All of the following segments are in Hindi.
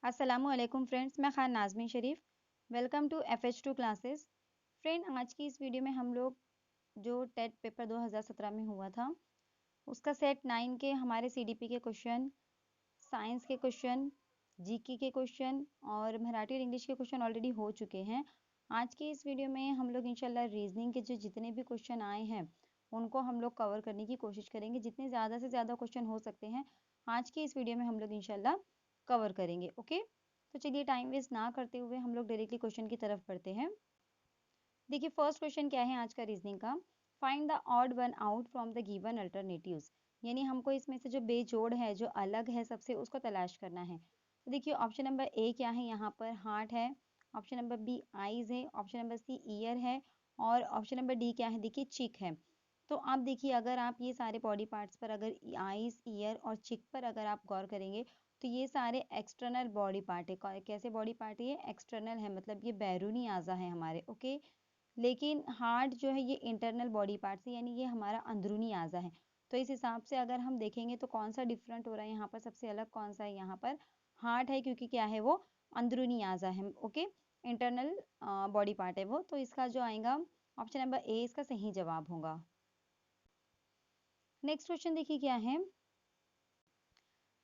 अस्सलामुअलैकुम फ्रेंड्स, मैं Khan Nazmeen Sharif. Welcome to FH2 classes. Friend, आज की इस वीडियो में हम लोग जो टेट पेपर 2017 में हुआ था उसका सेट 9 के हमारे CDP के क्वेश्चन, साइंस के क्वेश्चन, जीके के क्वेश्चन और मराठी और इंग्लिश के क्वेश्चन ऑलरेडी हो चुके हैं। आज की इस वीडियो में हम लोग इंशाल्लाह रीजनिंग के जो जितने भी क्वेश्चन आए हैं उनको हम लोग कवर करने की कोशिश करेंगे। जितने ज़्यादा से ज़्यादा क्वेश्चन हो सकते हैं आज की इस वीडियो में हम लोग इंशाल्लाह कवर करेंगे। ओके, तो चलिए टाइम वेस्ट ना करते हुए हम लोग डायरेक्टली क्वेश्चन की तरफ बढ़ते हैं। देखिए फर्स्ट क्वेश्चन क्या है आज का रीजनिंग का, find the odd one out from the given alternatives. यानी हमको इसमें से जो बेजोड़ है, जो अलग है सबसे, उसको तलाश करना है। तो देखिए ऑप्शन नंबर ए क्या है, यहाँ पर हार्ट है, ऑप्शन नंबर बी आईज है, ऑप्शन नंबर सी ईयर है और ऑप्शन नंबर डी क्या है, देखिए चिक है। तो आप देखिए अगर आप ये सारे बॉडी पार्ट्स पर अगर आईज, ईयर और चिक पर अगर आप गौर करेंगे तो ये सारे एक्सटर्नल बॉडी पार्ट है। कैसे बॉडी पार्ट है, ये एक्सटर्नल है, मतलब ये बैरूनी आज़ा है हमारे। ओके, लेकिन हार्ट जो है ये इंटरनल बॉडी पार्ट है, यानी ये हमारा अंदरूनी आज़ा है। तो इस हिसाब से अगर हम देखेंगे तो कौन सा डिफरेंट हो रहा है यहाँ पर, सबसे अलग कौन सा है, यहाँ पर हार्ट है, क्योंकि क्या है वो अंदरूनी आज़ा है। ओके, इंटरनल बॉडी पार्ट है वो। तो इसका जो आएगा ऑप्शन नंबर ए इसका सही जवाब होगा। नेक्स्ट क्वेश्चन देखिए क्या है।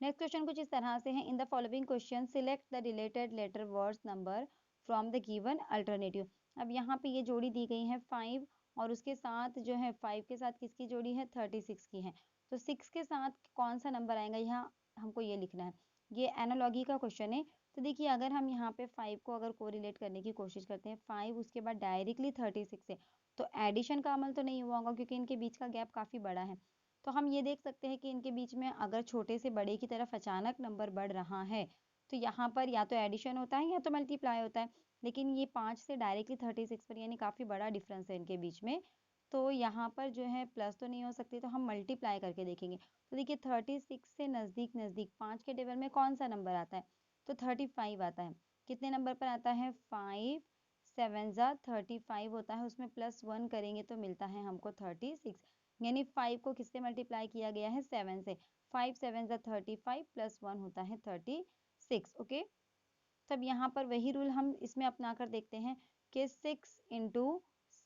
नेक्स्ट क्वेश्चन कुछ इस तरह से है, in the following question select the related letter words number from the given alternative. अब यहाँ पे ये जोड़ी दी गई है 5 और उसके साथ जो है 5 के साथ किसकी जोड़ी है, 36 की है। तो 6 के साथ कौन सा नंबर आएगा, यहाँ हमको ये लिखना है। ये एनालॉगी का क्वेश्चन है। तो देखिए अगर हम यहाँ पे 5 को अगर कोरिलेट करने की कोशिश करते हैं, 5 उसके बाद डायरेक्टली 36 है, तो एडिशन का अमल तो नहीं हुआ होगा क्योंकि इनके बीच का गैप काफ़ी बड़ा है। तो हम ये देख सकते हैं कि इनके बीच में अगर छोटे से बड़े की तरफ अचानक नंबर बढ़ रहा है तो यहाँ पर या तो एडिशन होता है या तो मल्टीप्लाई होता है। लेकिन ये 5 से डायरेक्टली 36 पर, यानी काफ़ी बड़ा डिफरेंस है इनके बीच में। तो यहाँ पर जो है प्लस तो नहीं हो सकती, तो हम मल्टीप्लाई करके देखेंगे। तो देखिए 36 से नज़दीक नज़दीक 5 के टेबल में कौन सा नंबर आता है, तो 35 आता है। कितने नंबर पर आता है, 5 7 जा 35 होता है, उसमें +1 करेंगे तो मिलता है हमको 36। यानी 5 को किससे मल्टीप्लाई किया गया है, 7 से। 5 7 जा 35 +1 होता है 36। ओके, तब यहाँ पर वही रूल हम इसमें अपना कर देखते हैं कि 6 इंटू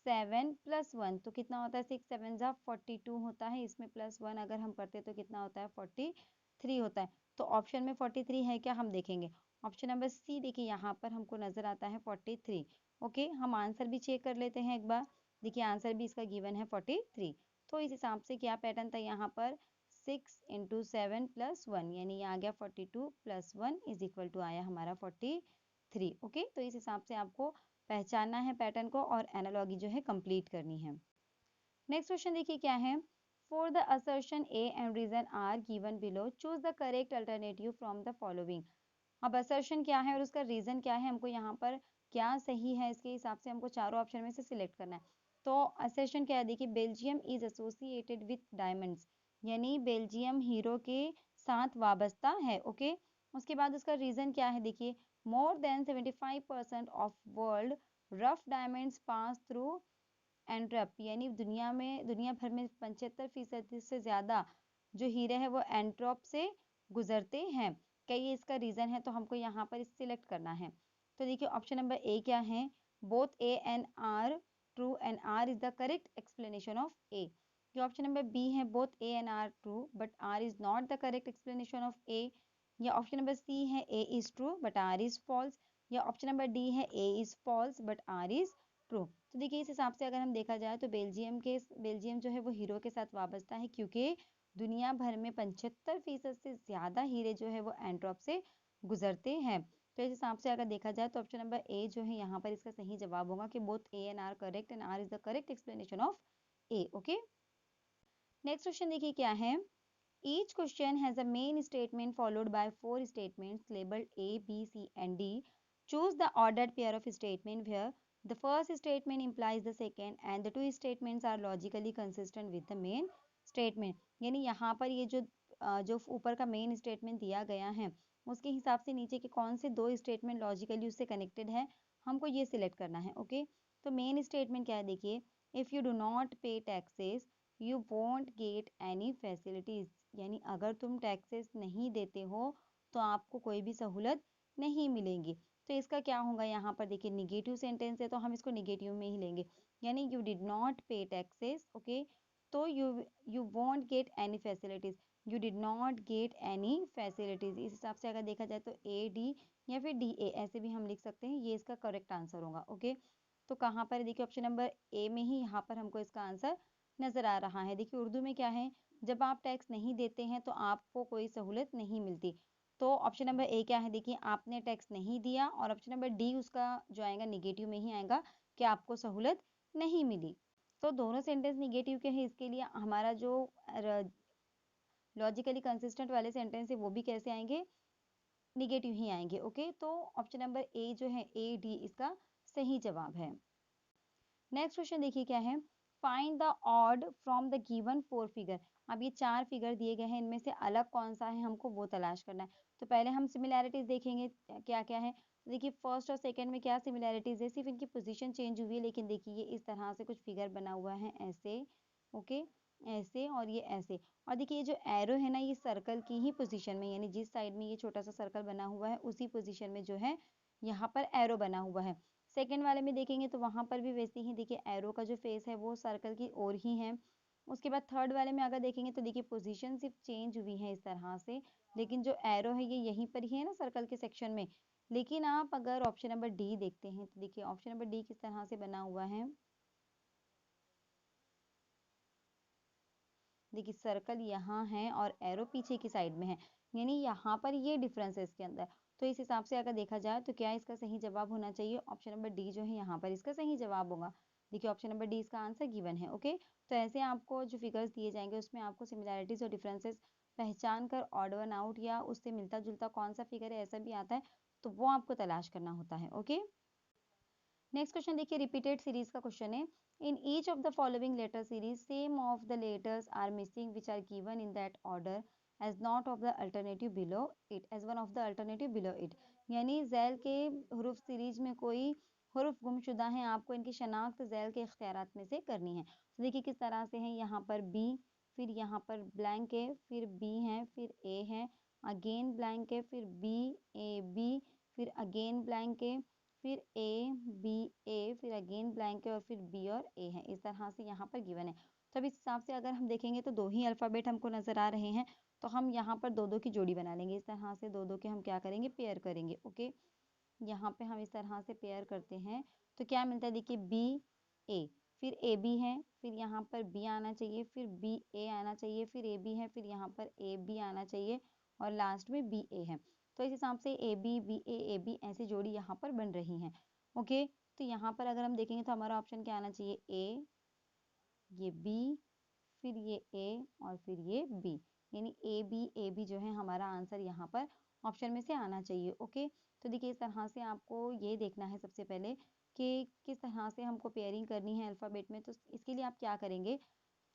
7 +1 तो कितना होता है, 6 7 जा 42 होता है, इसमें +1 अगर हम करते तो कितना होता है, 43 होता है। तो ऑप्शन में 43 है क्या, हम देखेंगे। ऑप्शन नंबर सी देखिए यहाँ पर हमको नजर आता है 43। ओके, हम आंसर भी चेक कर लेते हैं एक बार। देखिए आंसर भी इसका गिवन है 43। तो इस हिसाब से क्या पैटर्न था यहाँ पर, 6 इंटू 7 +1 यानी ये आ गया 42 +1 इज इक्वल टू आया हमारा 43। ओके, तो इस हिसाब से आपको पहचानना है पैटर्न को और एनालॉगी जो है कंप्लीट करनी है। नेक्स्ट क्वेश्चन देखिए क्या है, for the assertion A and reason are given below choose the correct alternative from the following. अब असर्शन क्या है और उसका रीजन क्या है, हमको यहाँ पर क्या सही है इसके हिसाब से हमको चारों ऑप्शन में से सिलेक्ट करना है। तो असर्शन क्या है, देखिए Belgium is associated with diamonds, यानी बेल्जियम हीरो के साथ वाबस्ता है। ओके, उसके बाद उसका रीजन क्या है, देखिए more than 75% of world rough diamonds pass through Antwerp, यानी दुनिया भर में 75% से ज्यादा जो हीरे हैं वो एंट्रॉप से गुजरते हैं। क्या ये इसका रीजन है, तो हमको यहाँ पर सिलेक्ट करना है। तो देखिए ऑप्शन नंबर ए क्या है, both A and R true and R is the correct explanation of A. जो ऑप्शन नंबर बी है, both A and R true but R is not the correct explanation of A. या ऑप्शन नंबर सी है, A is true but R is false. या ऑप्शन नंबर डी है, A is false but R is true. तो देखिए इस हिसाब से अगर हम देखा जाए तो बेल्जियम जो है वो हीरो के साथ वाबस्ता है, क्योंकि दुनिया भर में 75% से ज्यादा हीरे जो है वो एंट्रॉप से गुजरते हैं। तो इस हिसाब से अगर देखा जाए तो ऑप्शन नंबर ए जो है यहाँ पर इसका सही जवाब होगा कि both A and R correct and R is the correct explanation of A. Okay, next question देखिए क्या है, each question has a main statement followed by 4 statements labeled A, B, C and D. Choose the ordered pair of statement where the first statement implies the second and the two statements are logically consistent with the main statement. यानी यहाँ पर ये जो ऊपर का मेन स्टेटमेंट दिया गया है उसके हिसाब से नीचे के कौन से दो स्टेटमेंट लॉजिकली उससे कनेक्टेड है, हमको ये सिलेक्ट करना है। ओके, तो मेन स्टेटमेंट क्या है, देखिए इफ़ यू डू नॉट पे taxes you won't get any facilities, यानी अगर तुम टैक्सेस नहीं देते हो तो आपको कोई भी सहूलत नहीं मिलेंगी। तो इसका क्या होगा, यहाँ पर देखिए निगेटिव सेंटेंस है तो हम इसको निगेटिव में ही लेंगे, यानी यू डिड नॉट पे टैक्सेस, ओके, तो you want get any facilities, you did not get any facilities. इस हिसाब से अगर देखा जाए तो ए डी या फिर डी ए ऐसे भी हम लिख सकते हैं, ये इसका करेक्ट आंसर होगा। ओके, तो कहाँ पर देखिए ऑप्शन नंबर ए में ही यहाँ पर हमको इसका आंसर नजर आ रहा है। देखिए उर्दू में क्या है, जब आप टैक्स नहीं देते हैं तो आपको कोई सहूलत नहीं मिलती। तो ऑप्शन नंबर ए क्या है, देखिए आपने टैक्स नहीं दिया, और ऑप्शन नंबर डी उसका जो आएगा निगेटिव में ही आएगा कि आपको सहूलत नहीं मिली। तो दोनों सेंटेंस निगेटिव के हैं, इसके लिए हमारा जो लॉजिकली कंसिस्टेंट वाले सेंटेंस है वो भी कैसे आएंगे, निगेटिव ही आएंगे। ओके, तो ऑप्शन नंबर ए जो है, ए डी इसका सही जवाब है। नेक्स्ट क्वेश्चन देखिए क्या है, find the odd from the given 4 figure. अब ये 4 फिगर दिए गए हैं, इनमें से अलग कौन सा है हमको वो तलाश करना है। तो पहले हम सिमिलैरिटीज देखेंगे क्या क्या है। देखिए फर्स्ट और सेकंड में क्या सिमिलैरिटीज है, सिर्फ इनकी पोजीशन चेंज हुई है, लेकिन देखिए ये इस तरह से कुछ फिगर बना हुआ है ऐसे, ओके, ऐसे और ये ऐसे। और देखिए ये जो एरो है ना, ये सर्कल की ही पोजीशन में, यानी जिस साइड में ये छोटा सा सर्कल बना हुआ है उसी पोजीशन में जो है यहाँ पर एरो बना हुआ है। सेकंड वाले में देखेंगे तो वहां पर भी वैसे ही देखिए एरो का जो फेस है वो सर्कल की ओर ही है। उसके बाद थर्ड वाले में अगर देखेंगे तो देखिए पोजीशन सिर्फ चेंज हुई है इस तरह से, लेकिन जो एरो है ये यहीं पर ही है ना सर्कल के सेक्शन में। लेकिन आप अगर ऑप्शन नंबर डी देखते हैं तो देखिए ऑप्शन नंबर डी किस तरह से बना हुआ है, देखिए सर्कल यहाँ है और एरो पीछे की साइड में है, यानी यहाँ पर ये डिफरेंस है इसके अंदर। तो इस हिसाब से अगर देखा जाए तो क्या इसका सही जवाब होना चाहिए, ऑप्शन नंबर डी जो है यहाँ पर इसका सही जवाब होगा। देखिए ऑप्शन नंबर डी इसका आंसर गिवन है। ओके, तो ऐसे आपको जो फिगर्स दिए जाएंगे उसमें आपको सिमिलैरिटीज और डिफरेंसेस पहचान कर ऑड वन आउट या उससे मिलता जुलता कौन सा फिगर है ऐसा भी आता है, तो वो आपको तलाश करना होता है। ओके, नेक्स्ट क्वेश्चन देखिए रिपीटेड सीरीज का क्वेश्चन है, in each of the following letter series same of the letters are missing which are given in that order as not of the alternative below it as one of the alternative below it. यानी जैल के हरूफ सीरीज में कोई हरूफ गुमशुदा है, आपको इनकी शनाख्त जैल के इख्तियारात में से करनी है। तो देखिए किस तरह से है, यहाँ पर बी, फिर यहाँ पर ब्लैंक है, फिर बी है, फिर ए है, अगेन ब्लैंक है, फिर बी ए बी, फिर अगेन ब्लैंक है, फिर ए बी ए, फिर अगेन ब्लैंक है, और फिर बी और ए है। इस तरह से यहाँ पर गिवन है। तो अब इस हिसाब से अगर हम देखेंगे तो दो ही अल्फाबेट हमको नजर आ रहे हैं, तो हम यहाँ पर दो दो की जोड़ी बना लेंगे। इस तरह से दो दो के हम क्या करेंगे, पेयर करेंगे। ओके, यहाँ पे हम इस तरह से पेयर करते हैं तो क्या मिलता है, देखिए बी ए, फिर ए बी है, फिर यहाँ पर बी आना चाहिए, फिर बी ए आना चाहिए, फिर ए बी है, फिर यहाँ पर ए बी आना चाहिए, और लास्ट में बी ए है। तो इस हिसाब से ए बी ऐसी जोड़ी यहाँ पर बन रही है। ओके, तो यहाँ पर अगर हम देखेंगे तो हमारा ऑप्शन क्या आना चाहिए, ए, ये बी, फिर ये ए और फिर ये बी, यानी ए बी जो है हमारा आंसर यहाँ पर ऑप्शन में से आना चाहिए। ओके, तो देखिए इस तरह से आपको ये देखना है सबसे पहले कि किस तरह से हमको पेयरिंग करनी है अल्फ़ाबेट में। तो इसके लिए आप क्या करेंगे,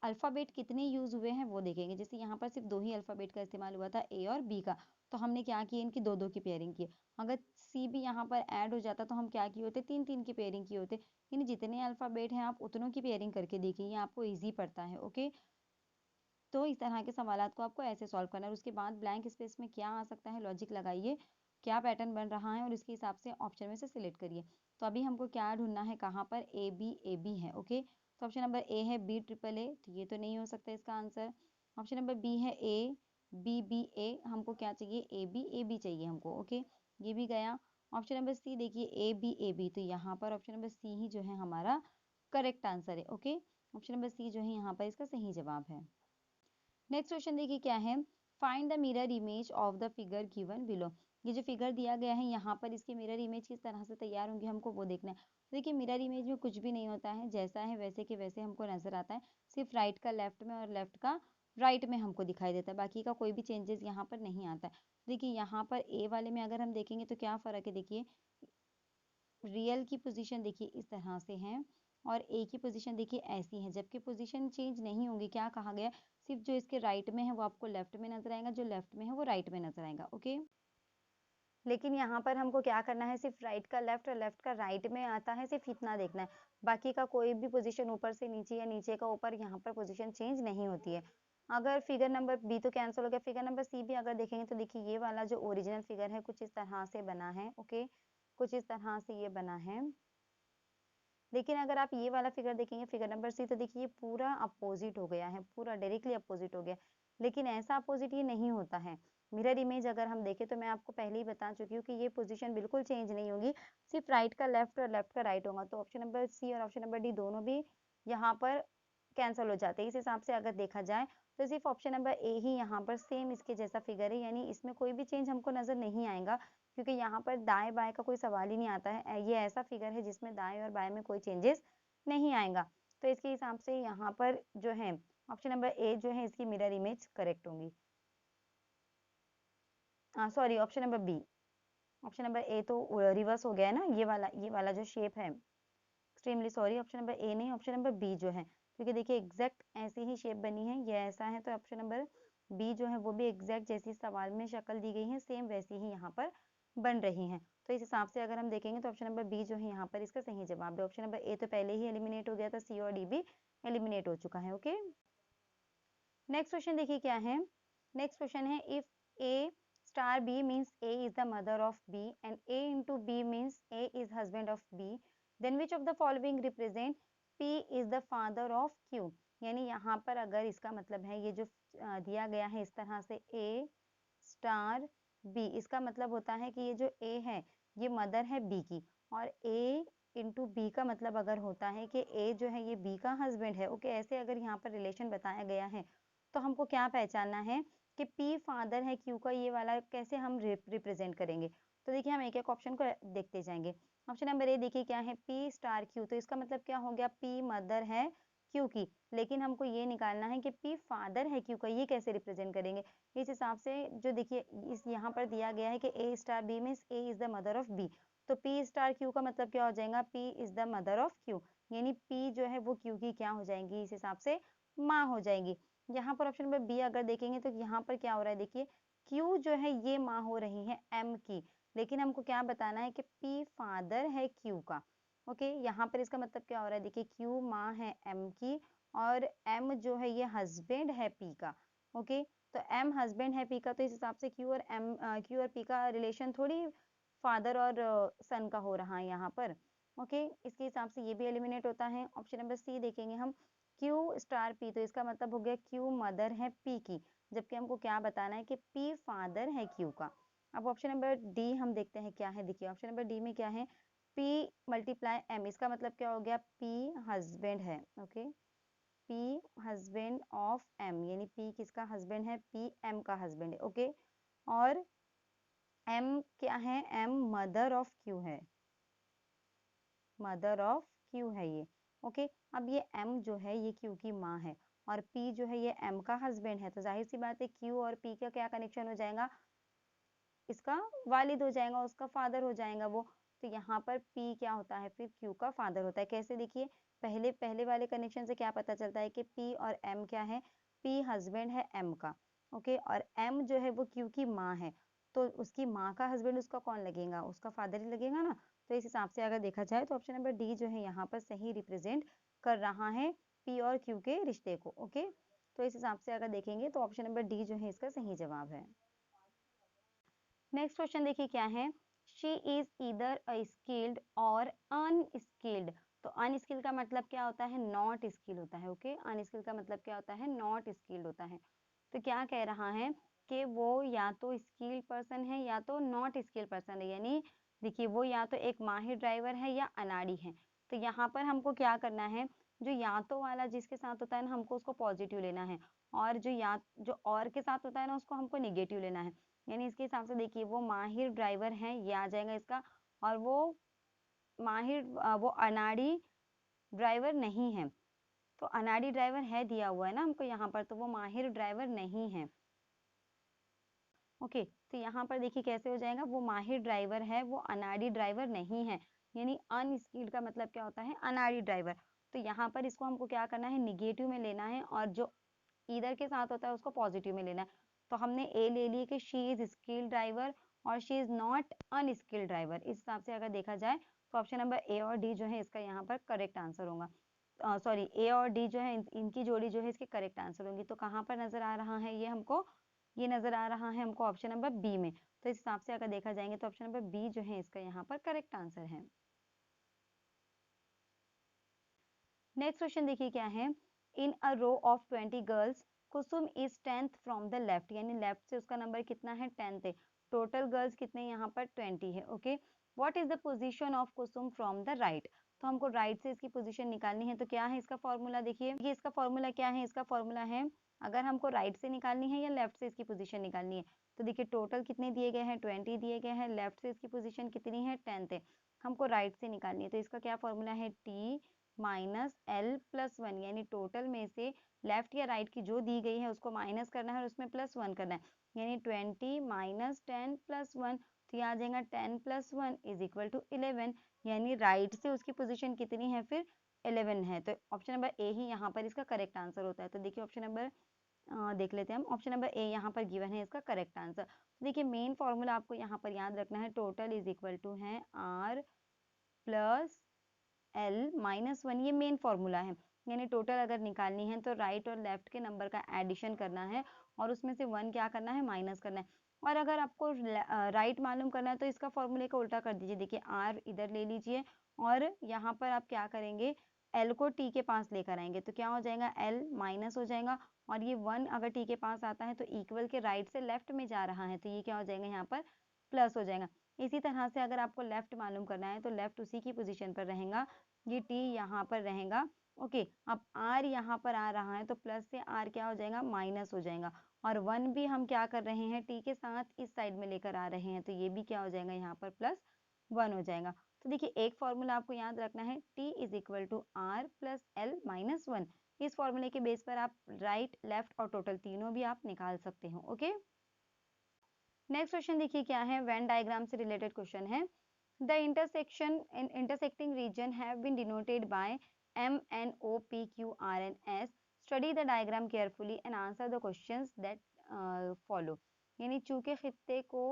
अल्फ़ाबेट कितने यूज़ हुए हैं वो देखेंगे। जैसे यहाँ पर सिर्फ दो ही अल्फ़ाबेट का इस्तेमाल हुआ था, ए और बी का, तो हमने क्या किया, इनकी दो दो की पेयरिंग की। अगर सी भी यहाँ पर ऐड हो जाता तो हम क्या किए होते, तीन तीन की पेयरिंग किए होते। यानी जितने अल्फ़ाबेट हैं आप उतनों की पेयरिंग करके देखिए, ये आपको ईजी पड़ता है। ओके, तो इस तरह के सवालात को आपको ऐसे सॉल्व करना है। और उसके बाद ब्लैंक स्पेस में क्या आ सकता है, लॉजिक लगाइए, क्या पैटर्न बन रहा है और इसके हिसाब से ऑप्शन में से सिलेक्ट करिए। तो अभी हमको क्या ढूंढना है, कहाँ पर ए बी है। ओके, तो ऑप्शन नंबर ए है बी ट्रिपल ए, तो ये तो नहीं हो सकता इसका आंसर। ऑप्शन नंबर बी है ए बी ए, हमको क्या चाहिए, ए बी चाहिए हमको। ओके, ये भी गया। ऑप्शन नंबर सी देखिए ए बी, तो यहाँ पर ऑप्शन नंबर सी ही जो है हमारा करेक्ट आंसर है। ओके, ऑप्शन नंबर सी जो है यहाँ पर इसका सही जवाब है। नेक्स्ट क्वेश्चन देखिए क्या है, find the mirror image of the figure given below. ये जो फिगर दिया गया है यहाँ पर इसकी मिरर इमेज किस तरह से तैयार होंगी हमको वो देखना है। तो देखिए मिरर इमेज में कुछ भी नहीं होता है, जैसा है वैसे के वैसे हमको नजर आता है, सिर्फ राइट का लेफ्ट में और लेफ्ट का राइट में हमको दिखाई देता है, बाकी का कोई भी चेंजेस यहाँ पर नहीं आता है। देखिए यहाँ पर ए वाले में अगर हम देखेंगे तो क्या फर्क है, देखिए रियल की पोजीशन देखिए इस तरह से है, और ए की पोजीशन देखिए ऐसी है, जबकि पोजीशन चेंज नहीं होंगी। क्या कहा गया, सिर्फ जो इसके राइट में है वो आपको लेफ्ट में नजर आएगा, जो लेफ्ट में है वो राइट में नजर आएगा। ओके, लेकिन यहाँ पर हमको क्या करना है, सिर्फ राइट का लेफ्ट और लेफ्ट का राइट में आता है, सिर्फ इतना देखना है, बाकी का कोई भी पोजीशन ऊपर से नीचे या नीचे का ऊपर यहाँ पर पोजीशन चेंज नहीं होती है। अगर फिगर नंबर बी तो कैंसिल हो गया, फिगर नंबर सी भी अगर देखेंगे तो देखिए ये वाला जो ओरिजिनल फिगर है कुछ इस तरह से बना है। ओके, कुछ इस तरह से ये बना है। लेकिन अगर आप ये वाला फिगर देखेंगे, फिगर नंबर सी, तो देखिए ये पूरा अपोजिट हो गया है, पूरा डायरेक्टली अपोजिट हो गया। लेकिन ऐसा अपोजिट ये नहीं होता है। मिरर इमेज अगर हम देखें तो मैं आपको पहले ही बता चुकी हूँ कि ये पोजीशन बिल्कुल चेंज नहीं होगी, सिर्फ राइट का लेफ्ट और लेफ्ट का राइट होगा। तो ऑप्शन नंबर सी और ऑप्शन नंबर डी दोनों भी यहाँ पर कैंसिल हो जाते हैं। इस हिसाब से अगर देखा जाए तो सिर्फ ऑप्शन नंबर ए ही यहाँ पर सेम इसके जैसा फिगर है, यानी इसमें कोई भी चेंज हमको नजर नहीं आएगा, क्योंकि यहाँ पर दाएं बाएं का कोई सवाल ही नहीं आता है। ये ऐसा फिगर है जिसमें दाएं और बाएं में कोई चेंजेस नहीं आएगा। तो इसके हिसाब से यहाँ पर जो है ऑप्शन नंबर ए जो है इसकी मिरर इमेज करेक्ट होंगी। Sorry, option number B, option number A तो रिवर्स हो गया है ना, ये वाला जो शेप है। एक्सट्रीमली सॉरी, ऑप्शन नंबर ए नहीं, ऑप्शन नंबर बी जो है, क्योंकि देखिए एग्जैक्ट ऐसी ही शेप बनी है, ये ऐसा है, तो ऑप्शन नंबर बी जो है वो भी एग्जैक्ट जैसी सवाल में शक्ल दी गई है सेम वैसी ही यहाँ पर बन रही है। तो इस हिसाब से अगर हम देखेंगे तो ऑप्शन नंबर बी जो है यहाँ पर इसका सही जवाब है। ऑप्शन नंबर ए तो पहले ही एलिमिनेट हो गया था, सी और डी भी एलिमिनेट हो चुका है। ओके, नेक्स्ट क्वेश्चन देखिए क्या है। नेक्स्ट क्वेश्चन है, if A star B means A is the mother of B and A into B means A is husband of B, then which of the following represent P is the father of Q. यानी यहाँ पर अगर इसका मतलब है, ये जो दिया गया है इस तरह से ए स्टार बी, इसका मतलब होता है कि ये जो ए है ये मदर है बी की, और ए इंटू बी का मतलब अगर होता है कि ए जो है ये बी का हस्बैंड है। ओके, ऐसे अगर यहाँ पर रिलेशन बताया गया है तो हमको क्या पहचानना है कि पी फादर है क्यू का, ये वाला कैसे हम रिप्रेजेंट करेंगे। तो देखिए हम एक एक ऑप्शन को देखते जाएंगे। ऑप्शन नंबर ए देखिए क्या है, पी स्टार क्यू, तो इसका मतलब क्या हो गया, पी मदर है क्यू की। लेकिन हमको ये निकालना है कि पी फादर है क्यू का, ये कैसे रिप्रेजेंट करेंगे। इस हिसाब से जो देखिए इस यहाँ पर दिया गया है कि A star B means A is the mother of B, तो पी स्टार क्यू का मतलब क्या हो जाएगा, P is the mother of Q, यानी पी जो है वो क्यू की क्या हो जाएंगी, इस हिसाब से माँ हो जाएगी। यहाँ पर ऑप्शन नंबर बी अगर देखेंगे तो यहाँ पर क्या हो रहा है, देखिए क्यू जो है ये माँ हो रही है एम की, लेकिन हमको क्या बताना है कि पी फादर है क्यू का। ओके, यहाँ पर इसका मतलब क्या हो रहा है, देखिए क्यू माँ है एम की और एम जो है ये हस्बैंड है पी का। ओके, तो एम हस्बैंड है पी का, तो इस हिसाब से क्यू और पी का रिलेशन थोड़ी फादर और सन का हो रहा है यहाँ पर। ओके, इसके हिसाब से ये भी एलिमिनेट होता है। ऑप्शन नंबर सी देखेंगे हम, क्यू स्टार पी, तो इसका मतलब हो गया क्यू मदर है पी की, जबकि हमको क्या बताना है कि पी फादर है क्यू का। अब ऑप्शन नंबर डी हम देखते हैं क्या है। देखिए ऑप्शन नंबर डी में क्या है, पी मल्टीप्लाई एम, इसका मतलब क्या हो गया, पी हस्बैंड है। Okay, P husband of M, यानी पी किसका हस्बैंड है, पी एम का हस्बैंड है। ओके, और एम क्या है, एम मदर ऑफ क्यू है, मदर ऑफ क्यू है ये। ओके, अब ये एम जो है ये क्यू की माँ है और पी जो है ये एम का हस्बैंड है, तो जाहिर सी बात है क्यू और पी का क्या कनेक्शन हो जाएगा, इसका वालिद हो जाएगा, उसका फादर हो जाएगा वो। तो यहाँ पर पी क्या होता है, फिर क्यू का फादर होता है। कैसे, देखिए पहले पहले वाले कनेक्शन से क्या पता चलता है कि पी और एम क्या है, पी हस्बैंड है एम का। ओके, और एम जो है वो क्यू की माँ है, तो उसकी माँ का हस्बैंड उसका कौन लगेगा, उसका फादर ही लगेगा ना। तो इस हिसाब से अगर देखा जाए तो ऑप्शन नंबर डी जो है यहाँ पर सही रिप्रेजेंट कर रहा है पी और क्यू के रिश्ते को। ओके, तो इस हिसाब से अगर देखेंगे तो ऑप्शन नंबर डी जो है इसका सही जवाब है। नेक्स्ट क्वेश्चन देखिए क्या है, she is either a skilled और अनस्किल्ड। तो अनस्किल्ड का मतलब क्या होता है, नॉट स्किल्ड होता है। ओके, अनस्किल्ड का मतलब क्या होता है, नॉट स्किल्ड होता है। तो क्या कह रहा है कि वो या तो स्किल्ड पर्सन है या तो नॉट स्किल्ड पर्सन है, यानी देखिए वो या तो एक माहिर ड्राइवर है या अनाड़ी है। तो यहाँ पर हमको क्या करना है, जो या तो वाला जिसके साथ होता है ना हमको उसको पॉजिटिव लेना है, और जो और के साथ होता है ना उसको हमको निगेटिव लेना है। यानी इसके हिसाब से देखिए वो माहिर ड्राइवर है, ये आ जाएगा इसका, और वो वो अनाड़ी ड्राइवर नहीं है। तो अनाड़ी ड्राइवर है दिया हुआ है ना हमको यहाँ पर, तो वो माहिर ड्राइवर नहीं है। ओके, तो यहाँ पर देखिए कैसे हो जाएगा, वो माहिर ड्राइवर है, वो अनाड़ी ड्राइवर नहीं है, यानी अनस्किल्ड का मतलब क्या होता है, अनाड़ी ड्राइवर। तो यहाँ पर इसको हमको क्या करना है, निगेटिव में लेना है, और जो ईदर के साथ होता है उसको पॉजिटिव में लेना है। तो हमने ए ले ली कि शी इज स्किल्ड ड्राइवर और she is not unskilled driver. इस हिसाब से अगर देखा जाए तो ऑप्शन नंबर ए और डी जो है इसका यहाँ पर करेक्ट आंसर होगा। सॉरी ए और डी जो है इनकी जोड़ी जो है इसके करेक्ट आंसर होंगी। तो कहाँ पर नजर आ रहा है ये हमको? ये नजर आ रहा है हमको ऑप्शन नंबर बी में। तो इस हिसाब से अगर देखा जाएंगे तो ऑप्शन नंबर बी जो है इसका यहाँ पर करेक्ट आंसर है। नेक्स्ट क्वेश्चन देखिए क्या है। In a row of 20 girls Kusum is 10th from the left, यानी लेफ्ट से उसका नंबर कितना है? 10th है। टोटल गर्ल्स कितने यहाँ पर? 20 है। Okay, what is the position of Kusum from the right? तो हमको राइट से इसकी पोजीशन निकालनी है। तो क्या है इसका फॉर्मूला? देखिए ये इसका फॉर्मूला क्या है? इसका फॉर्मूला है, अगर हमको राइट से निकालनी है या लेफ्ट से इसकी पोजीशन निकालनी है, तो देखिए टोटल कितने दिए गए हैं? 20 दिए गए हैं। लेफ्ट से इसकी पोजीशन कितनी है? 10th है। हमको राइट से निकालनी है, तो इसका क्या फॉर्मूला है? T minus L plus one, यानी टोटल में से लेफ्ट या राइट की जो दी गई है उसको माइनस करना है और उसमें प्लस वन करना है, यानी 20 माइनस 10 प्लस वन, तो यहाँ आ जाएगा 10 plus one is equal to 11, यानी राइट से उसकी पोजीशन कितनी है? फिर 11 है। तो ऑप्शन नंबर ए ही यहाँ पर इसका करेक्ट आंसर होता है। तो देखिए ऑप्शन नंबर देख लेते हैं हम। ऑप्शन नंबर ए यहाँ पर गिवन है इसका करेक्ट आंसर। तो देखिए मेन फॉर्मूला आपको यहाँ पर याद रखना है, टोटल इज इक्वल टू है R plus L minus one, ये मेन फॉर्मूला है। यानी टोटल अगर निकालनी है तो राइट और लेफ्ट के नंबर का एडिशन करना है और उसमें से वन क्या करना है? माइनस करना है। और अगर आपको राइट मालूम करना है तो इसका फॉर्मूले का उल्टा कर दीजिए। देखिए आर इधर ले लीजिए और यहाँ पर आप क्या करेंगे? एल को टी के पास लेकर आएंगे, तो क्या हो जाएगा? एल माइनस हो जाएगा और ये वन अगर टी के पास आता है तो इक्वल के राइट से लेफ्ट में जा रहा है, तो ये क्या हो जाएगा? यहाँ पर प्लस हो जाएगा। इसी तरह से अगर आपको लेफ्ट मालूम करना है तो लेफ्ट उसी की पोजीशन पर रहेगा, ये टी यहाँ पर रहेगा। ओके, अब आर यहाँ पर आ रहा है तो प्लस से आर क्या हो जाएगा? माइनस हो जाएगा। और वन भी हम क्या कर रहे हैं? टी के साथ इस साइड में लेकर आ रहे हैं, तो ये भी क्या हो जाएगा? यहाँ पर प्लस वन हो जाएगा। तो देखिए एक फॉर्मूला आपको याद रखना है, T is equal to R plus L minus one. इस फॉर्मूले के बेस पर आप राइट, लेफ्ट और टोटल तीनों भी आप निकाल सकते हो। ओके, नेक्स्ट क्वेश्चन देखिए क्या है। वेन डायग्राम से रिलेटेड क्वेश्चन है। The intersection in intersecting region have been denoted by M, N, O, P, Q, R, and S. Study the diagram carefully and answer the questions that follow. यानी चूंकि खित्ते को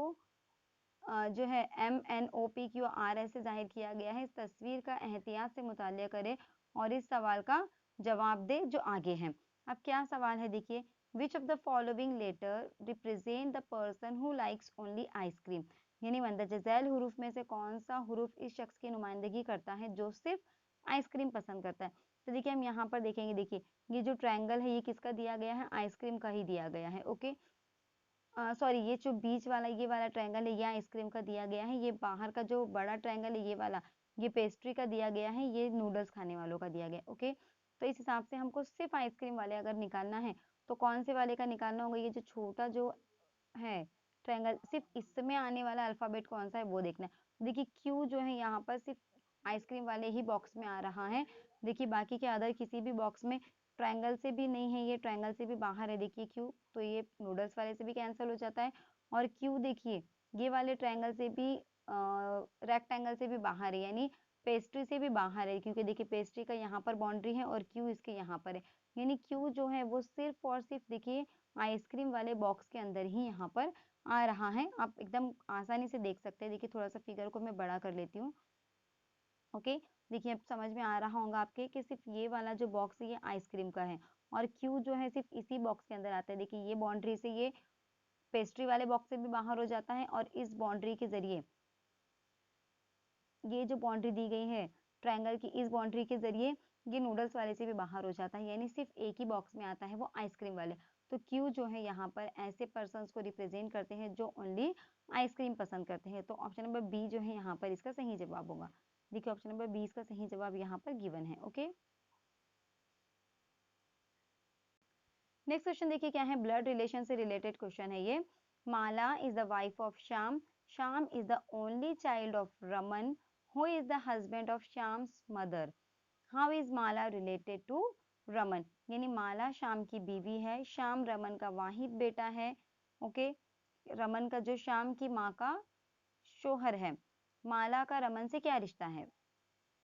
जो है M, N, O, P, Q, R, S से जाहिर किया गया है, इस तस्वीर का एहतियात से मुतालिया करें और इस सवाल का जवाब दे जो आगे है। अब क्या सवाल है देखिए, which of the following letter represent the person who likes only ice cream, यानी मंदरजा झैल हुरूफ में से कौन सा हुरूफ इस शख्स की नुमाइंदगी करता है जो सिर्फ आइसक्रीम पसंद करता है। तो देखिए हम यहाँ पर देखेंगे, देखिए ये जो ट्रायंगल है ये किसका दिया गया है? आइसक्रीम का ही दिया गया है। ओके, सॉरी ये जो बीच वाला ये वाला ट्रायंगल है ये आइसक्रीम का दिया गया है, ये बाहर का जो बड़ा ट्रायंगल है ये वाला ये पेस्ट्री का दिया गया है, ये नूडल्स खाने वालों का दिया गया। ओके, तो इस हिसाब से हमको सिर्फ आइसक्रीम वाले अगर निकालना है तो कौन से वाले का निकालना होगा? ये जो छोटा जो है ट्रायंगल, सिर्फ इसमें आने वाला अल्फाबेट कौन सा है वो देखना है। देखिए क्यू जो है यहाँ पर सिर्फ आइसक्रीम वाले ही बॉक्स में आ रहा है। देखिए बाकी के अदर किसी भी बॉक्स में ट्रायंगल से भी नहीं है, ये ट्रायंगल से भी बाहर है। देखिए क्यू, तो ये नूडल्स वाले से भी कैंसिल हो जाता है। और क्यू देखिए ये वाले ट्रायंगल से भी रेक्टेंगल से भी बाहर है, यानी पेस्ट्री से भी बाहर है, क्योंकि देखिए पेस्ट्री का यहाँ पर बाउंड्री है और क्यू इसके यहाँ पर है, यानी क्यू जो है वो सिर्फ और सिर्फ देखिए आइसक्रीम वाले बॉक्स के अंदर ही यहाँ पर आ रहा है। आप एकदम आसानी से देख सकते हैं। देखिए थोड़ा सा फिगर को मैं बड़ा कर लेती हूँ। ओके, देखिए अब समझ में आ रहा होगा आपके कि सिर्फ ये वाला जो बॉक्स है ये आइसक्रीम का है और क्यू जो है सिर्फ इसी बॉक्स के अंदर आता है। देखिए ये बाउंड्री से ये पेस्ट्री वाले बॉक्स से भी बाहर हो जाता है और इस बाउंड्री के जरिए ये जो बाउंड्री दी गई है ट्रायंगल की, इस बाउंड्री के जरिए ये नूडल्स वाले से भी बाहर हो जाता है, यानी सिर्फ एक ही बॉक्स में आता है वो आइसक्रीम वाले। तो क्यू जो है यहाँ पर ऐसे पर्सन को रिप्रेजेंट करते हैं जो ओनली आइसक्रीम पसंद करते हैं। तो ऑप्शन नंबर बी जो है यहाँ पर इसका सही जवाब होगा। देखिए ऑप्शन नंबर बी इसका सही जवाब यहाँ पर गिवन है। ओके, नेक्स्ट क्वेश्चन देखिए क्या है। ब्लड रिलेशन से रिलेटेड क्वेश्चन है ये। Mala is the wife of Shyam, Shyam is the only child of Raman, who is the husband of Shyam's mother, how is Mala related to Raman, यानी माला श्याम की बीवी है, श्याम रमन का वाहिद बेटा है। ओके, रमन का जो श्याम की माँ का शोहर है। माला का रमन से क्या रिश्ता है?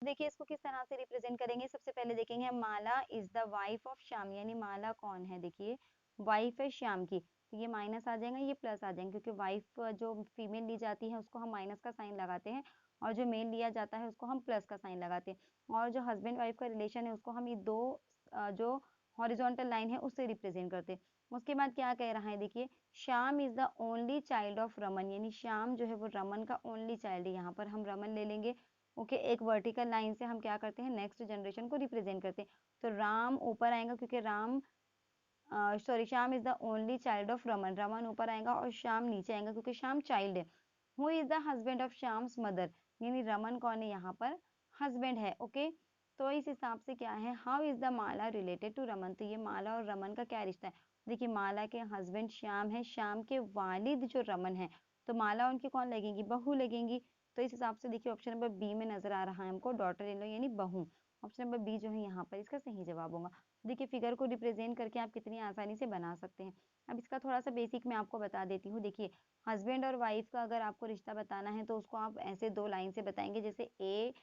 देखिए इसको किस तरह से रिप्रेजेंट करेंगे। सबसे पहले देखेंगे Mala is the wife of Shyam, यानी माला कौन है? देखिए वाइफ है श्याम की, तो ये माइनस आ जाएगा, ये प्लस आ जाएंगे, क्योंकि वाइफ जो फीमेल ली जाती है उसको हम माइनस का साइन लगाते हैं और जो मेल लिया जाता है उसको हम प्लस का साइन लगाते हैं। और जो हस्बैंड वाइफ का रिलेशन है उसको हम ये दो जो हॉरिजॉन्टल लाइन है उससे रिप्रेजेंट करते हैं। उसके बाद क्या कह रहा है, देखिए Shyam is the only child of Raman, यानी श्याम जो है वो रमन का ओनली चाइल्ड है। यहाँ पर हम रमन ले लेंगे। ओके, एक वर्टिकल लाइन से हम क्या करते हैं, नेक्स्ट जनरेशन को रिप्रेजेंट करते हैं। तो राम ऊपर आएगा क्योंकि Ram sorry Shyam is the only child of Raman, Raman ऊपर आएगा और श्याम नीचे आएगा क्योंकि श्याम चाइल्ड है। Who is the husband of Shyam's mother, यानी रमन कौन है, यहाँ पर हस्बैंड है। ओके, तो इस हिसाब से क्या है, how is the Mala related to Raman, तो ये माला और रमन का क्या रिश्ता है। देखिए माला के हस्बैंड श्याम है, श्याम के वालिद जो रमन है, तो माला उनकी कौन लगेंगी, बहू लगेंगी। तो इस हिसाब से देखिए ऑप्शन नंबर बी में नजर आ रहा है हमको, डॉटर इन लॉ यानी बहू। ऑप्शन नंबर बी जो है यहाँ पर इसका सही जवाब होगा। देखिए फिगर को रिप्रेजेंट करके आप कितनी आसानी से बना सकते हैं। अब इसका थोड़ा सा बेसिक मैं आपको बता देती हूँ। देखिए हस्बैंड और वाइफ का अगर आपको रिश्ता बताना है तो उसको आप ऐसे दो लाइन से बताएंगे, जैसे ए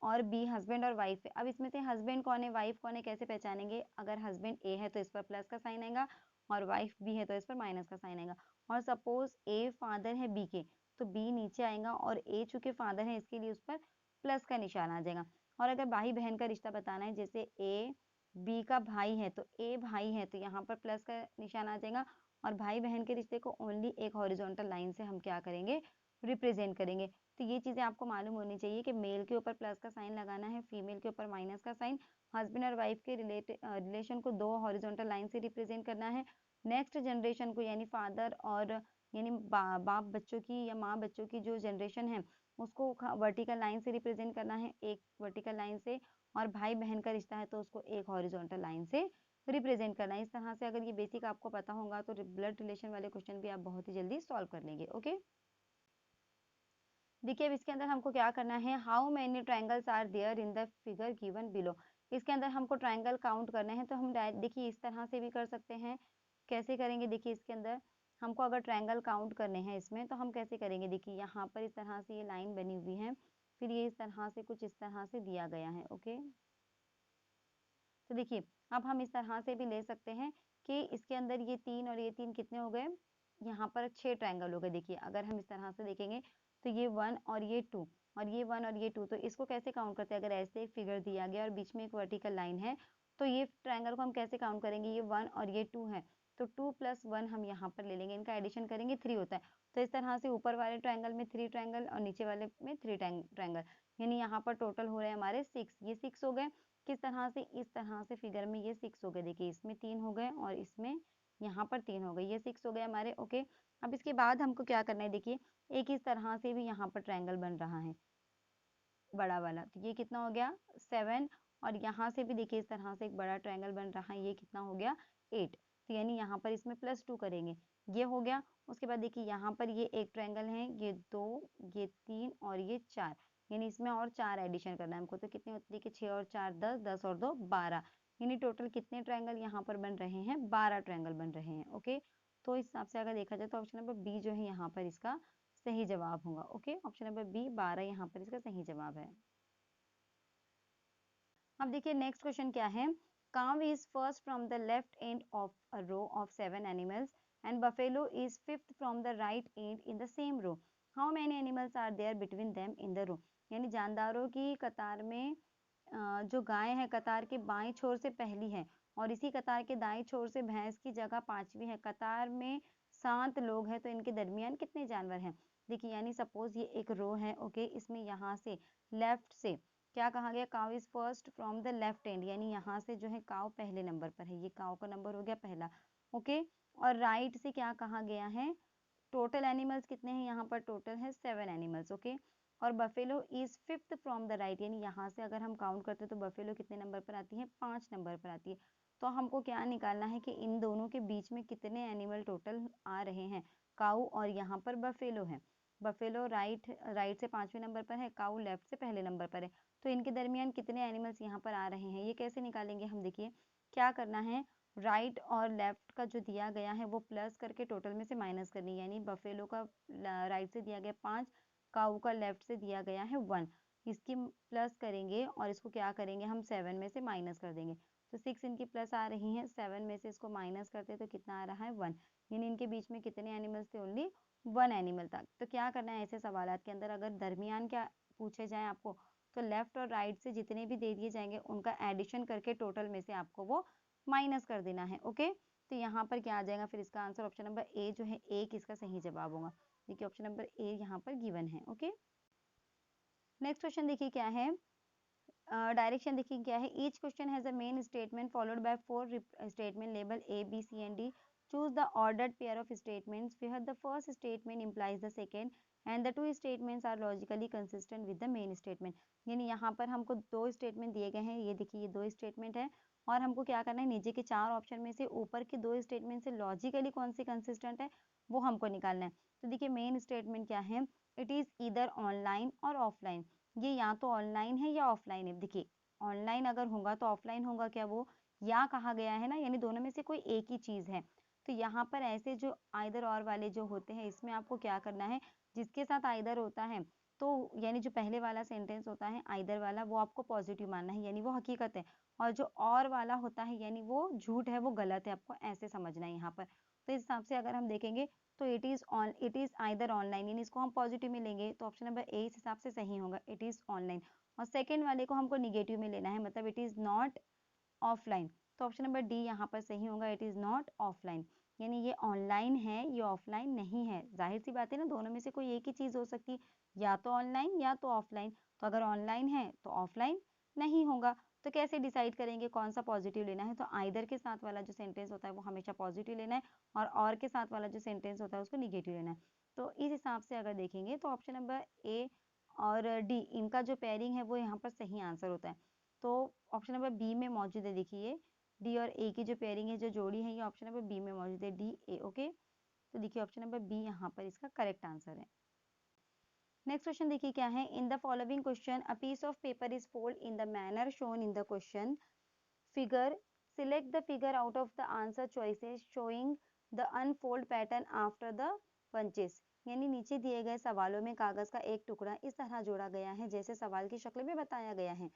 और बी हस्बैंड और वाइफ है। अब इसमें से हस्बैंड कौन है, वाइफ कौन है, कैसे पहचानेंगे। अगर हस्बैंड ए है तो इस पर प्लस का साइन आएगा और वाइफ बी है तो इस पर माइनस का साइन आएगा। और सपोज ए फादर है बी के, तो बी नीचे आएगा और ए चूंकि फादर है इसके लिए उस पर प्लस का निशान आ जाएगा। और अगर भाई बहन का रिश्ता बताना है, जैसे ए बी का भाई है तो ए भाई है तो यहाँ पर प्लस का निशान आ जाएगा। और भाई बहन के रिश्ते को ओनली एक हॉरिजॉन्टल लाइन से हम क्या करेंगे, रिप्रेजेंट करेंगे। तो ये चीजें आपको मालूम होनी चाहिए कि मेल के ऊपर प्लस का साइन लगाना है, फीमेल के ऊपर माइनस का साइन। हस्बैंड और वाइफ के रिलेशन को दो हॉरिजॉन्टल लाइन से रिप्रेजेंट करना है। नेक्स्ट जनरेशन को यानी फादर और यानी बाप बच्चों की या माँ बच्चों की जो जनरेशन है उसको वर्टिकल लाइन से रिप्रेजेंट करना है, एक वर्टिकल लाइन से। और भाई बहन का रिश्ता है तो उसको एक हॉरिजॉन्टल लाइन से रिप्रेजेंट करना है। इस तरह से अगर ये बेसिक आपको पता होगा तो ब्लड रिलेशन वाले क्वेश्चन भी आप बहुत ही जल्दी सॉल्व कर लेंगे। ओके, देखिए अब इसके अंदर हमको क्या करना है, how many triangles are there in the figure given below. इसके अंदर हमको ट्रायंगल काउंट करने हैं। तो हम देखिए इस तरह से भी कर सकते हैं। कैसे करेंगे, देखिए इसके अंदर हमको अगर ट्रायंगल काउंट करने हैं इसमें तो हम कैसे करेंगे। देखिए यहाँ पर इस तरह से ये लाइन बनी हुई है, फिर ये इस तरह से कुछ इस तरह से दिया गया है। ओके, तो देखिए अब हम इस तरह से भी ले सकते हैं कि इसके अंदर ये तीन और ये तीन कितने हो गए, यहाँ पर 6 ट्रायंगल हो गए। देखिए अगर हम इस तरह से देखेंगे तो ये 1 और ये 2 और ये 1 और ये 2, तो इसको कैसे काउंट करते हैं। अगर ऐसे एक फिगर दिया गया और बीच में एक वर्टिकल लाइन है तो ये ट्रायंगल को हम कैसे काउंट करेंगे, ये 1 और ये 2 है तो 2 + 1 हम यहाँ पर ले लेंगे, इनका एडिशन करेंगे 3 होता है। तो इस तरह से ऊपर वाले ट्रायंगल में 3 ट्रायंगल और नीचे वाले में 3 ट्रायंगल, यानी यहाँ पर टोटल हो रहे हैं हमारे 6, ये 6 हो गए। किस तरह से, इस तरह से फिगर में ये 6 हो गए। देखिए इसमें 3 हो गए और इसमें यहाँ पर 3 हो गए, ये 6 हो गए हमारे। ओके, अब इसके बाद हमको क्या करना है, देखिए एक इस तरह से भी यहाँ पर ट्रायंगल बन रहा है बड़ा वाला, तो ये कितना हो गया 7। और यहाँ से भी देखिए इस तरह से एक बड़ा ट्रायंगल बन रहा है, ये कितना हो गया 8। तो यानी यहाँ पर इसमें +2 करेंगे, ये हो गया। उसके बाद देखिए यहाँ पर ये एक ट्रायंगल है, ये 2, ये 3 और ये 4, यानी इसमें और 4 एडिशन करना है हमको। तो कितने होते हैं, देखिए 6 और 4 10, 10 और 2 12, यानी टोटल कितने ट्रायंगल यहाँ पर बन रहे हैं, 12 ट्रायंगल बन रहे हैं। ओके, तो इस हिसाब से अगर देखा जाए तो ऑप्शन नंबर बी जो है यहाँ पर इसका सही जवाब होगा। ओके, ऑप्शन नंबर बी 12 यहाँ पर इसका सही जवाब है। अब देखिए नेक्स्ट क्वेश्चन क्या है, cow is first from the left end of a row of 7 animals and buffalo is fifth from the right end in the same row, how many animals are there between them in the row. यानी जानदारों की कतार में जो गाय है कतार के बाएं छोर से पहली है और इसी कतार के दाएं छोर से भैंस की जगह पांचवी है। कतार में 7 लोग हैं तो इनके दरमियान कितने जानवर हैं। देखिए यानी सपोज ये एक रो है। ओके, इसमें यहाँ से लेफ्ट से क्या कहा गया, cow is first from the left and, यानी यहाँ से जो है काउ पहले नंबर पर है, ये काउ का नंबर हो गया पहला। ओके, और राइट से क्या कहा गया है, टोटल एनिमल्स कितने हैं, यहाँ पर टोटल है 7 एनिमल्स। ओके, और buffalo is fifth from the right, यानी यहाँ से अगर हम काउंट करते हैं तो बफेलो कितने नंबर पर आती है, 5 नंबर पर आती है। तो हमको क्या निकालना है कि इन दोनों के बीच में कितने एनिमल टोटल आ रहे हैं, काऊ और यहाँ पर बफेलो है। बफेलो राइट राइट से 5वें नंबर पर है, काऊ लेफ्ट से पहले नंबर पर है। तो इनके दरमियान कितने एनिमल्स यहाँ पर आ रहे हैं, ये कैसे निकालेंगे हम। देखिए क्या करना है, राइट और लेफ्ट का जो दिया गया है वो प्लस करके टोटल में से माइनस करनी है। यानी बफेलो का राइट से दिया गया 5, काऊ का लेफ्ट से दिया गया है 1, इसकी प्लस करेंगे और इसको क्या करेंगे हम 7 में से माइनस कर देंगे। तो 6 इनकी प्लस आ रही हैं, 7 में से इसको माइनस करते तो कितना आ रहा है 1, यानी इनके बीच में कितने एनिमल्स थे, ओनली 1 एनिमल था। तो क्या करना है ऐसे सवालात के अंदर, अगर दरमियान क्या पूछे जाए आपको, तो लेफ्ट और राइट से जितने भी दे दिए जाएंगे उनका एडिशन करके टोटल में से आपको वो माइनस कर देना है। ओके, तो यहाँ पर क्या आ जाएगा फिर इसका आंसर, ऑप्शन नंबर ए जो है एक इसका सही जवाब होगा। देखिए ऑप्शन नंबर ए यहाँ पर गिवन है। ओके, नेक्स्ट क्वेश्चन देखिए क्या है, डायरेक्शन देखिए क्या है, each question has a main statement followed by 4 statement label A B C and D, choose the ordered pair of statements where the first statement implies the second and the two statements are logically consistent with the main statement। यानी यहाँ पर हमको दो स्टेटमेंट दिए गए हैं, ये देखिए ये दो स्टेटमेंट है और हमको क्या करना है, नीचे के 4 ऑप्शन में से ऊपर के 2 स्टेटमेंट से लॉजिकली कौन सी कंसिस्टेंट है वो हमको निकालना है। तो देखिए मेन स्टेटमेंट क्या है, इट इज ईदर ऑनलाइन और ऑफलाइन, ये या तो ऑनलाइन है या ऑफलाइन है। देखिए ऑनलाइन अगर होगा तो ऑफलाइन होगा क्या, वो या कहा गया है ना, यानी दोनों में से कोई एक ही चीज है। तो यहाँ पर ऐसे जो आइदर और वाले जो होते हैं इसमें आपको क्या करना है, जिसके साथ आइदर होता है तो यानी जो पहले वाला सेंटेंस होता है आइदर वाला वो आपको पॉजिटिव मानना है, यानी वो हकीकत है, और जो और वाला होता है यानी वो झूठ है, वो गलत है, आपको ऐसे समझना है यहाँ पर। तो इस हिसाब से अगर हम देखेंगे तो इट इज आइदर ऑनलाइन, यानी इसको हम पॉजिटिव में लेंगे तो ऑप्शन नंबर ए इस हिसाब से सही होगा, इट इज ऑनलाइन। और सेकेंड वाले को हमको निगेटिव में लेना है, मतलब इट इज नॉट ऑफलाइन, तो ऑप्शन नंबर डी यहाँ पर सही होगा, इट इज नॉट ऑफलाइन। यानी ये ऑनलाइन है ये ऑफलाइन नहीं है, जाहिर सी बात है ना, दोनों में से कोई एक ही चीज हो सकती है, या तो ऑनलाइन या तो ऑफलाइन। तो अगर ऑनलाइन है तो ऑफलाइन नहीं होगा, तो कैसे डिसाइड करेंगे कौन सा पॉजिटिव लेना है, तो आइदर के साथ वाला जो सेंटेंस होता है वो हमेशा पॉजिटिव लेना है और के साथ वाला जो सेंटेंस होता है उसको निगेटिव लेना है। तो इस हिसाब से अगर देखेंगे तो ऑप्शन नंबर ए और डी इनका जो पेयरिंग है वो यहाँ पर सही आंसर होता है। तो ऑप्शन नंबर बी में मौजूद है, देखिए डी और ए की जो पेयरिंग है जो जोड़ी है ये ऑप्शन नंबर बी में मौजूद है, डी ए। ओके, तो देखिए ऑप्शन नंबर बी यहाँ पर इसका करेक्ट आंसर है। नेक्स्ट क्वेश्चन देखिए क्या है, in the following question a piece of paper is fold in the manner shown in the question figure, select the figure out of the answer choices showing the unfold pattern after the punches. यानी नीचे दिए गए सवालों में कागज का एक टुकड़ा इस तरह जोड़ा गया है जैसे सवाल की शक्ल में बताया गया है।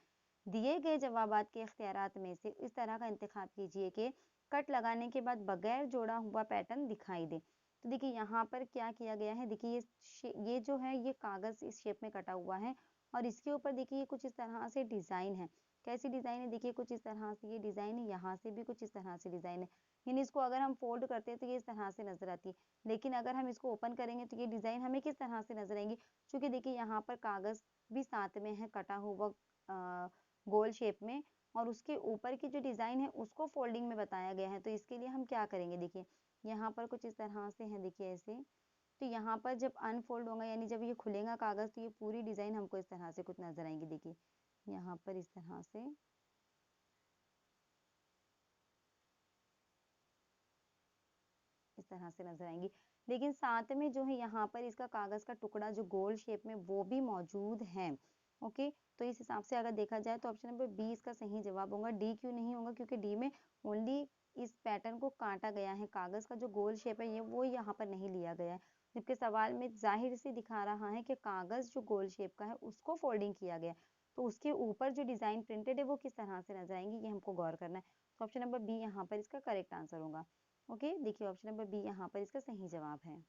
दिए गए जवाबात के इख्तियारात में से इस तरह का इंतखाब कीजिए कि कट लगाने के बाद बगैर जोड़ा हुआ पैटर्न दिखाई दे। तो देखिए यहाँ पर क्या किया गया है, देखिए ये जो है ये कागज इस शेप में कटा हुआ है और इसके ऊपर देखिए कुछ इस तरह से डिजाइन है। कैसी डिजाइन है, देखिए कुछ इस तरह से ये डिजाइन है, यहाँ से भी कुछ इस तरह से डिजाइन है, यानी इसको अगर हम फोल्ड करते हैं तो ये इस तरह से नजर आती है, लेकिन अगर हम इसको ओपन करेंगे तो ये डिजाइन हमें किस तरह से नजर आएंगी, क्योंकि देखिए यहाँ पर कागज भी साथ में है कटा हुआ गोल शेप में, और उसके ऊपर की जो डिजाइन है उसको फोल्डिंग में बताया गया है। तो इसके लिए हम क्या करेंगे, देखिए यहाँ पर कुछ इस तरह से है, देखिए ऐसे, तो यहाँ पर जब अनफोल्ड होगा यानी जब ये खुलेगा कागज तो ये पूरी डिजाइन हमको इस तरह से कुछ नजर आएंगी, देखिए यहाँ पर इस तरह से इस तरह से नजर आएंगी, लेकिन साथ में जो है यहाँ पर इसका कागज का टुकड़ा जो गोल शेप में वो भी मौजूद है। ओके, तो इस हिसाब से अगर देखा जाए तो ऑप्शन नंबर बी इसका सही जवाब होगा। डी क्यों नहीं होगा, क्योंकि डी में ओनली इस पैटर्न को काटा गया है, कागज का जो गोल शेप है ये वो यहाँ पर नहीं लिया गया है, जबकि सवाल में जाहिर से दिखा रहा है कि कागज जो गोल शेप का है उसको फोल्डिंग किया गया, तो उसके ऊपर जो डिजाइन प्रिंटेड है वो किस तरह से नजर आएंगी ये हमको गौर करना है। तो ऑप्शन नंबर बी यहाँ पर इसका करेक्ट आंसर होगा। ओके, देखिए ऑप्शन नंबर बी यहाँ पर इसका सही जवाब है।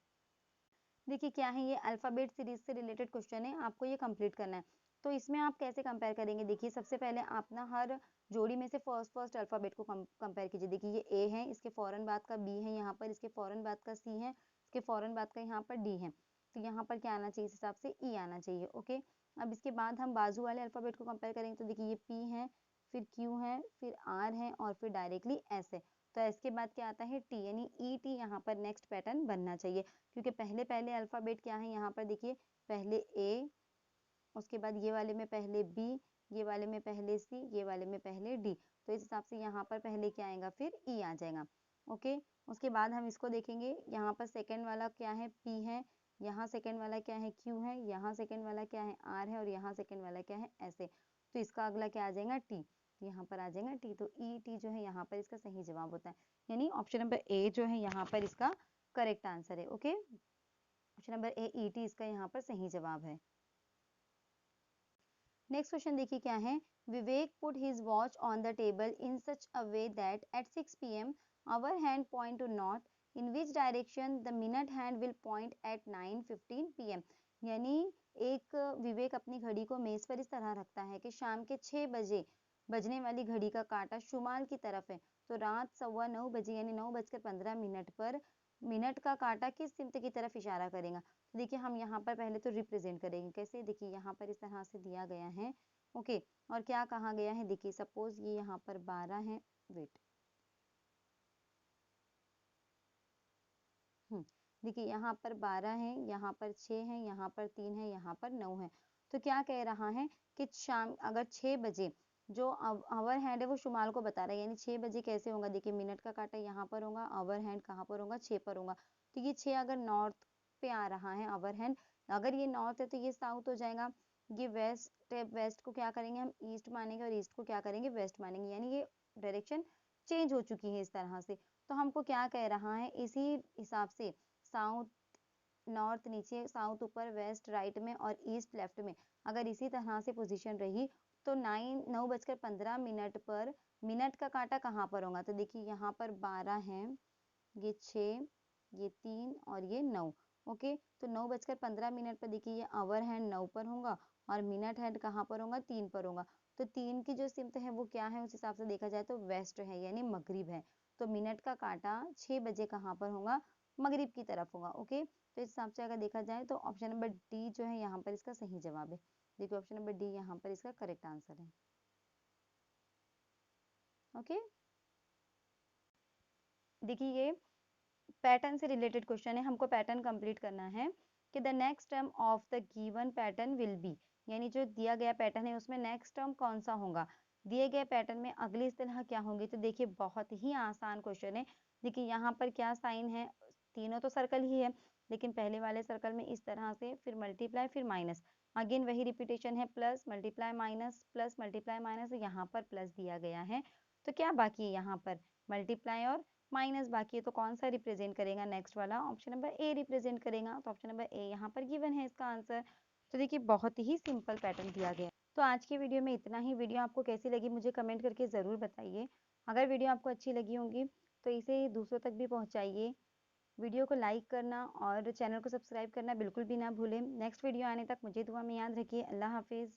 देखिए क्या है, ये अल्फाबेट सीरीज से रिलेटेड क्वेश्चन है, आपको ये कंप्लीट करना है। तो इसमें आप कैसे कंपेयर करेंगे, देखिए सबसे पहले आप ना हर जोड़ी में से फर्स्ट अल्फाबेट को कंपेयर कीजिए। देखिए ये ए है, इसके फौरन बाद का बी है यहाँ पर, इसके फौरन बाद का सी है, इसके फौरन बाद का यहाँ पर डी है, तो यहाँ पर क्या आना चाहिए, इस हिसाब से ई आना चाहिए। ओके, अब इसके बाद हम बाजू वाले अल्फाबेट को कंपेयर करेंगे, तो देखिए ये पी है, फिर क्यू है, फिर आर है और फिर डायरेक्टली एस है। तो इसके बाद क्या आता है टी, यानी ई टी यहाँ पर नेक्स्ट पैटर्न बनना चाहिए, क्योंकि पहले पहले अल्फाबेट क्या है यहाँ पर, देखिए पहले ए, उसके बाद ये वाले में पहले बी, ये वाले में पहले सी, ये वाले में पहले डी, तो इस हिसाब से यहाँ पर पहले क्या आएगा, फिर ई आ जाएगा। ओके, उसके बाद हम इसको देखेंगे, यहाँ पर सेकंड वाला क्या है, पी है, यहाँ सेकंड वाला क्या है, क्यू है, यहाँ सेकंड वाला क्या है, आर है और यहाँ सेकंड वाला क्या है, ऐसे, तो इसका अगला क्या आ जाएगा, टी, यहाँ पर आ जाएगा टी, तो ई टी जो है यहाँ पर इसका सही जवाब होता है, यानी ऑप्शन नंबर ए जो है यहाँ पर इसका करेक्ट आंसर है। ओके, ऑप्शन नंबर ए ई टी इसका यहाँ पर सही जवाब है। नेक्स्ट क्वेश्चन देखिए क्या है, Vivek put his watch on the table in such a way that at 6 p.m. our hand point to north, in which direction the minute hand will point at 9:15 p.m. यानी एक विवेक अपनी घड़ी को मेज पर इस तरह रखता है कि शाम के 6 बजे बजने वाली घड़ी का कांटा शुमाल की तरफ है, तो रात 9:15 यानी 9:15 पर मिनट का कांटा किस सिमत की तरफ इशारा करेगा। तो देखिए हम यहाँ पर पहले तो रिप्रेजेंट करेंगे कैसे, देखिए यहाँ पर इस तरह से दिया गया है। ओके, और क्या कहा गया है, देखिए सपोज ये यहाँ पर 12 है, वेट, देखिए यहाँ पर 12 है, यहाँ पर 6 है, यहाँ पर 3 है, यहाँ पर 9 है। तो क्या कह रहा है कि शाम अगर 6 बजे जो आवर हैंड है वो शुमाल को बता रहा है, यानी 6 बजे कैसे होगा, देखिए मिनट का कांटा यहाँ पर होगा, आवर हैंड कहाँ पर होगा, 6 पर होगा। तो ये 6 अगर नॉर्थ पे आ रहा है आवर हैंड, अगर ये नॉर्थ है तो ये साउथ हो जाएगा। ये वेस्ट है, वेस्ट को क्या करेंगे हम ईस्ट मानेंगे, और ईस्ट को क्या करेंगे वेस्ट मानेंगे, यानी ये डायरेक्शन चेंज हो चुकी है इस तरह से। तो हमको क्या कह रहा है, इसी हिसाब से साउथ नॉर्थ नीचे, साउथ ऊपर, वेस्ट राइट में और ईस्ट लेफ्ट में अगर इसी तरह से पोजीशन रही तो 9:15 पर मिनट का कांटा कहाँ पर होगा। तो देखिए यहाँ पर 12 है, ये 6, ये 3 और ये 9। ओके, तो 9:15 पर देखिए ये आवर हैंड 9 पर होगा और मिनट हैंड कहाँ पर होगा, 3 पर होगा। तो 3 की जो सिमत है वो क्या है, उस हिसाब से देखा जाए तो वेस्ट है, यानी मगरिब है। तो मिनट का कांटा 6 बजे कहाँ पर होगा, मगरिब की तरफ होगा। ओके, तो इस हिसाब से अगर देखा जाए तो ऑप्शन नंबर डी जो है यहाँ पर इसका सही जवाब है। देखिए ऑप्शन नंबर डी यहाँ पर इसका करेक्ट आंसर है। ओके, देखिए ये पैटर्न से रिलेटेड क्वेश्चन है, हमको पैटर्न कंप्लीट करना है कि the next term of the given pattern will be, यानी जो दिया गया पैटर्न है उसमें नेक्स्ट टर्म कौन सा होगा, दिए गए पैटर्न में अगली इस्तेलाह क्या होंगी। तो देखिए बहुत ही आसान क्वेश्चन है। देखिए यहाँ पर क्या साइन है, तीनों तो सर्कल ही है, लेकिन पहले वाले सर्कल में इस तरह से, फिर मल्टीप्लाई फिर माइनस, अगेन वही रिपीटेशन है, प्लस मल्टीप्लाई माइनस, यहाँ पर प्लस दिया गया है। तो क्या बाकी है यहाँ पर, मल्टीप्लाई और माइनस बाकी है। तो कौन सा रिप्रेजेंट करेगा, नेक्स्ट वाला ऑप्शन नंबर ए रिप्रेजेंट करेगा। तो ऑप्शन नंबर ए यहाँ पर गिवन है इसका आंसर। तो देखिए बहुत ही सिंपल पैटर्न दिया गया है। तो आज की वीडियो में इतना ही। वीडियो आपको कैसी लगी मुझे कमेंट करके ज़रूर बताइए। अगर वीडियो आपको अच्छी लगी होगी तो इसे दूसरों तक भी पहुँचाइए। वीडियो को लाइक करना और चैनल को सब्सक्राइब करना बिल्कुल भी ना भूलें। नेक्स्ट वीडियो आने तक मुझे दुआ में याद रखिए। अल्लाह हाफिज़।